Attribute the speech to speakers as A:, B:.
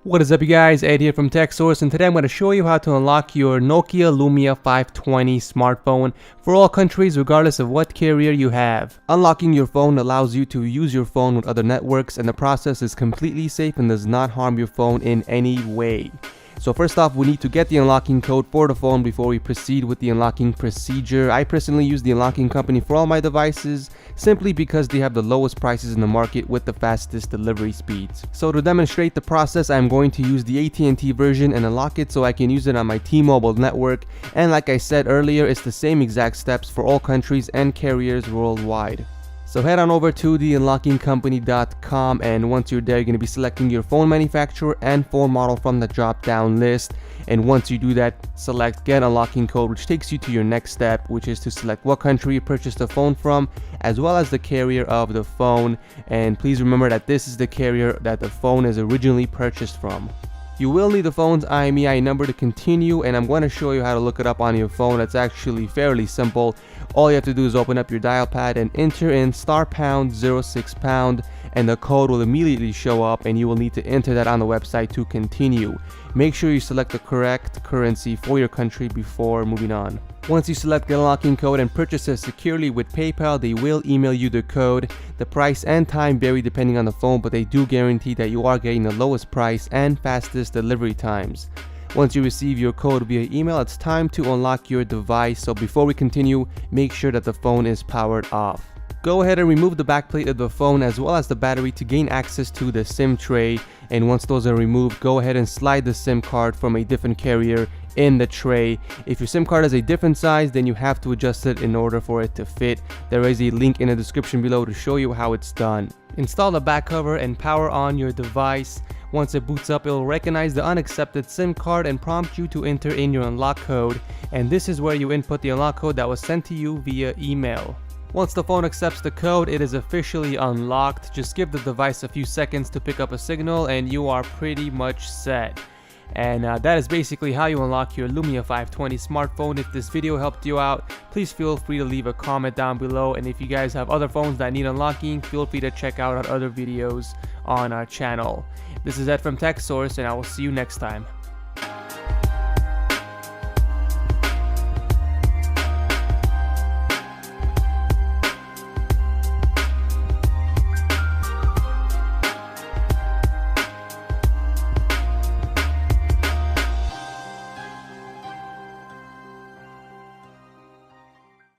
A: What is up, you guys? Ed here from TechSource, and today I'm going to show you how to unlock your Nokia Lumia 520 smartphone for all countries regardless of what carrier you have. Unlocking your phone allows you to use your phone with other networks, and the process is completely safe and does not harm your phone in any way. So first off, we need to get the unlocking code for the phone before we proceed with the unlocking procedure. I personally use the unlocking company for all my devices simply because they have the lowest prices in the market with the fastest delivery speeds. So to demonstrate the process, I'm going to use the AT&T version and unlock it so I can use it on my T-Mobile network. And like I said earlier, it's the same exact steps for all countries and carriers worldwide. So head on over to theunlockingcompany.com, and once you're there, you're going to be selecting your phone manufacturer and phone model from the drop down list. And once you do that, select get unlocking code, which takes you to your next step, which is to select what country you purchased the phone from, as well as the carrier of the phone. And please remember that this is the carrier that the phone is originally purchased from. You will need the phone's IMEI number to continue, and I'm going to show you how to look it up on your phone. It's actually fairly simple. All you have to do is open up your dial pad and enter in *#06#, and the code will immediately show up, and you will need to enter that on the website to continue. Make sure you select the correct currency for your country before moving on. Once you select the unlocking code and purchase it securely with PayPal, they will email you the code. The price and time vary depending on the phone, but they do guarantee that you are getting the lowest price and fastest delivery times. Once you receive your code via email, it's time to unlock your device. So before we continue, make sure that the phone is powered off. Go ahead and remove the backplate of the phone as well as the battery to gain access to the SIM tray. And once those are removed, go ahead and slide the SIM card from a different carrier in the tray. If your SIM card is a different size, then you have to adjust it in order for it to fit. There is a link in the description below to show you how it's done. Install the back cover and power on your device. Once it boots up, it will recognize the unaccepted SIM card and prompt you to enter in your unlock code. And this is where you input the unlock code that was sent to you via email. Once the phone accepts the code, it is officially unlocked. Just give the device a few seconds to pick up a signal and you are pretty much set. And that is basically how you unlock your Lumia 520 smartphone. If this video helped you out, please feel free to leave a comment down below. And if you guys have other phones that need unlocking, feel free to check out our other videos on our channel. This is Ed from TechSource, and I will see you next time.